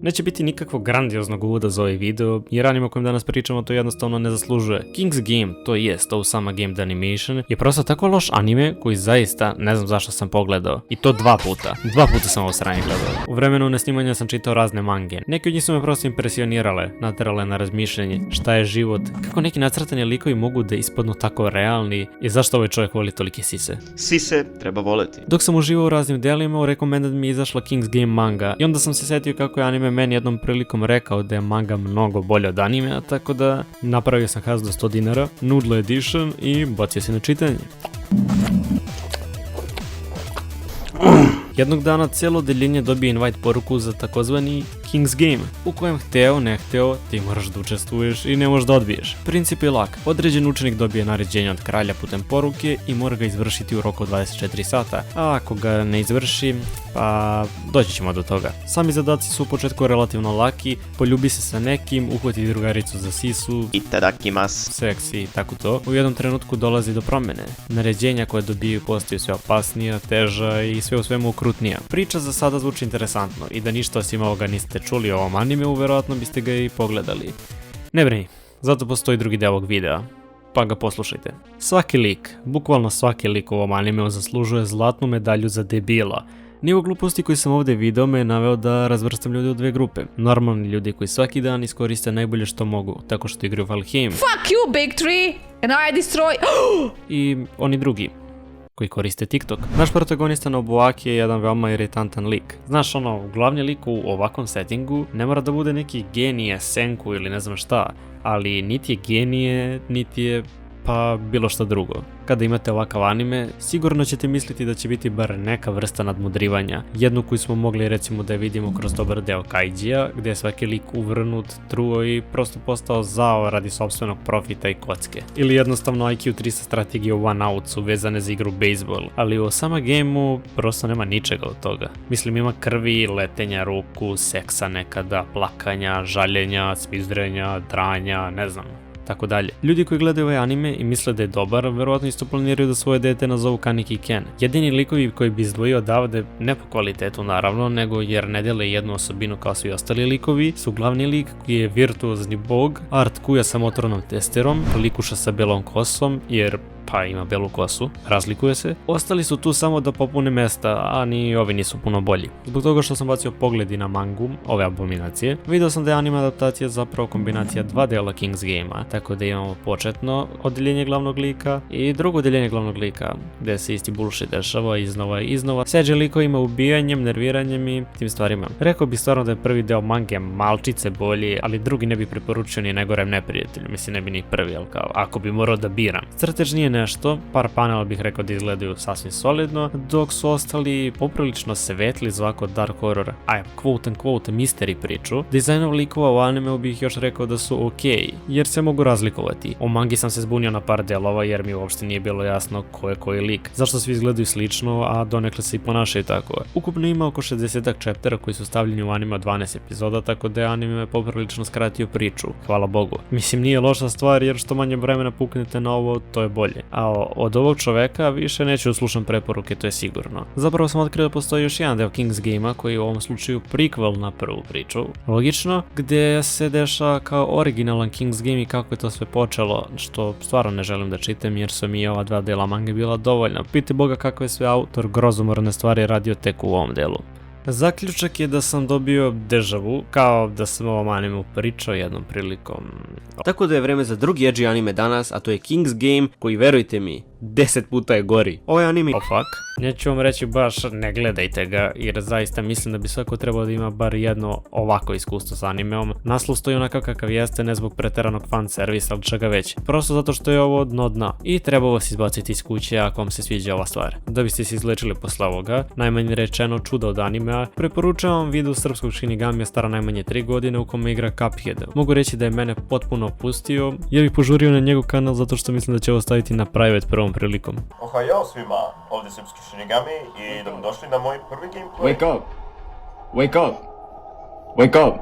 Neće biti nikakvog grandioznog uvoda za ovaj video, jer anime o kojem danas pričamo to jednostavno ne zaslužuje. King's Game, to jest Osama Game The Animation, je prosto tako loš anime koji zaista ne znam zašto sam pogledao. I to dva puta. Dva puta sam ovo sranje gledao. U vremenu nesnimanja sam čitao razne mange. Neki od njih su me prosto impresionirale, naterale na razmišljanje šta je život, kako neki nacrtani likovi mogu da ispadnu tako realni i zašto ovaj čovjek voli tolike sise. Sise treba voleti. Dok sam uživao u raznim delima, u Recommended mi je izašla King's Game manga i onda sam se setio kako je anime meni jednom prilikom rekao da je manga mnogo bolje od animea, tako da napravio sam kaznu do 100 dinara, Noodle Edition i bacio se na čitanje. Jednog dana cijelo odeljenje dobije invite poruku za takozvani King's Game, u kojem hteo ne hteo ti moraš da učestvuješ i ne možeš da odbiješ. Princip je lak, određen učenik dobije naređenje od kralja putem poruke i mora ga izvršiti u roku od 24 sata, a ako ga ne izvrši, pa doći ćemo do toga. Sami zadaci su u početku relativno laki, poljubi se sa nekim, uhvati drugaricu za sisu, Itadakimasu. seksi i tako to. U jednom trenutku dolazi do promjene. Naređenja koje dobiju postaju sve opasnija, teža i sve u svemu okrutnija. Priča za sada zvuči interesantno i da ništa osim ovoga niste čuli o ovom animeu, verovatno biste ga i pogledali. Ne brini, zato postoji drugi deo ovog videa, pa ga poslušajte. Svaki lik, bukvalno svaki lik u ovom animeu zaslužuje zlatnu medalju za debila. Nivo gluposti koji sam ovdje video me je naveo da razvrstam ljude u dve grupe. Normalni ljudi koji svaki dan iskoriste najbolje što mogu, tako što igraju Valheim. Fuck you, Big Tree! And I destroy... I oni drugi koji koriste TikTok. Naš protagonista Nobuaki je jedan veoma iritantan lik. Znaš ono, glavni lik u ovakvom settingu ne mora da bude neki genije, senku ili ne znam šta, ali niti je genije, niti je pa bilo što drugo. Kada imate ovakav anime, sigurno ćete misliti da će biti bar neka vrsta nadmudrivanja. Jednu koju smo mogli recimo da vidimo kroz dobar deo Kaijija, gdje je svaki lik uvrnut, truo i prosto postao zao radi sopstvenog profita i kocke. Ili jednostavno IQ 300 strategije u one out su vezane za igru bejsbol, ali u Osama Gameu prosto nema ničega od toga. Mislim, ima krvi, letenja ruku, seksa nekada, plakanja, žaljenja, smizdrenja, dranja, ne znam, tako dalje. Ljudi koji gledaju ovaj anime i misle da je dobar, verovatno isto planiraju da svoje dete nazovu Kaneki Ken. Jedini likovi koji bi izdvojio odavde, ne po kvalitetu naravno, nego jer ne dele jednu osobinu kao svi ostali likovi, su glavni lik koji je virtuozni bog, Art Kuja sa motornom testerom, likuša sa belom kosom, jer pa ima belu kosu, razlikuje se. Ostali su tu samo da popune mesta, a ni ovi nisu puno bolji. Zbog toga što sam bacio pogled i na mangu, ove abominacije, video sam da je anime adaptacija zapravo kombinacija dva dela King's Game-a, tako da imamo početno odeljenje glavnog lika i drugo odeljenje glavnog lika, gdje se isti bullshit dešava iznova i iznova, seđe likovima ubijanjem, nerviranjem i tim stvarima. Rekao bih stvarno da je prvi deo mange malčice bolji, ali drugi ne bi preporučio ni najgorem neprijatelju, mislim ne bi ni prvi, ali kao ako bi morao da biram. Crtež nije nešto, par panela bih rekao da izgledaju sasvim solidno, dok su ostali poprilično svetli za ovako dark horror, quote and quote mystery priču. Dizajnov likova u animeu bih još rekao da su okej, jer se mogu razlikovati. O mangi sam se zbunio na par delova jer mi uopšte nije bilo jasno ko je koji lik, zašto svi izgledaju slično, a donekle se i ponašaju tako. Ukupno ima oko 60 chaptera koji su stavljeni u anime od 12 epizoda, tako da je anime poprilično skratio priču, hvala Bogu. Mislim, nije loša stvar jer što manje vremena puknete na ovo, to je bolje. A od ovog čoveka više neću da slušam preporuke, to je sigurno. Zapravo sam otkrio da postoji još jedan deo King's Game-a koji je u ovom slučaju prequel na prvu priču. Logično, gdje se deša kao originalan King's Game i kako je to sve počelo, što stvarno ne želim da čitam jer su mi ova dva dela mange bila dovoljna. Pite Boga kako je sve autor grozomorne stvari radio tek u ovom delu. Zaključak je da sam dobio dežavu, kao da sam ovom animeu pričao jednom prilikom. Tako da je vreme za drugi edgy anime danas, a to je King's Game, koji verujte mi, 10 puta je gori. Ovaj anime... Oh fuck. Neću vam reći baš ne gledajte ga, jer zaista mislim da bi svako trebao da ima bar jedno ovako iskustvo s animeom. Naslov stoji onakav kakav jeste, ne zbog preteranog fan servisa, ali čega već. Prosto zato što je ovo dno dna. I treba vas izbaciti iz kuće ako vam se sviđa ova stvar. Da biste se izlečili posle ovoga, najmanje rečeno čudo od animea, preporučujem vam video srpskog Shinigamija stara najmanje 3 godine u kome igra Cuphead. Mogu reći da je mene potpuno opustio, ja bih požurio na njegov kanal zato što mislim da će ovo staviti na private prvom prilikom. Ohajao svima, ovdje srpski Shinigami i dobrodošli na moj prvi gameplay. Wake up! Wake up! Wake up!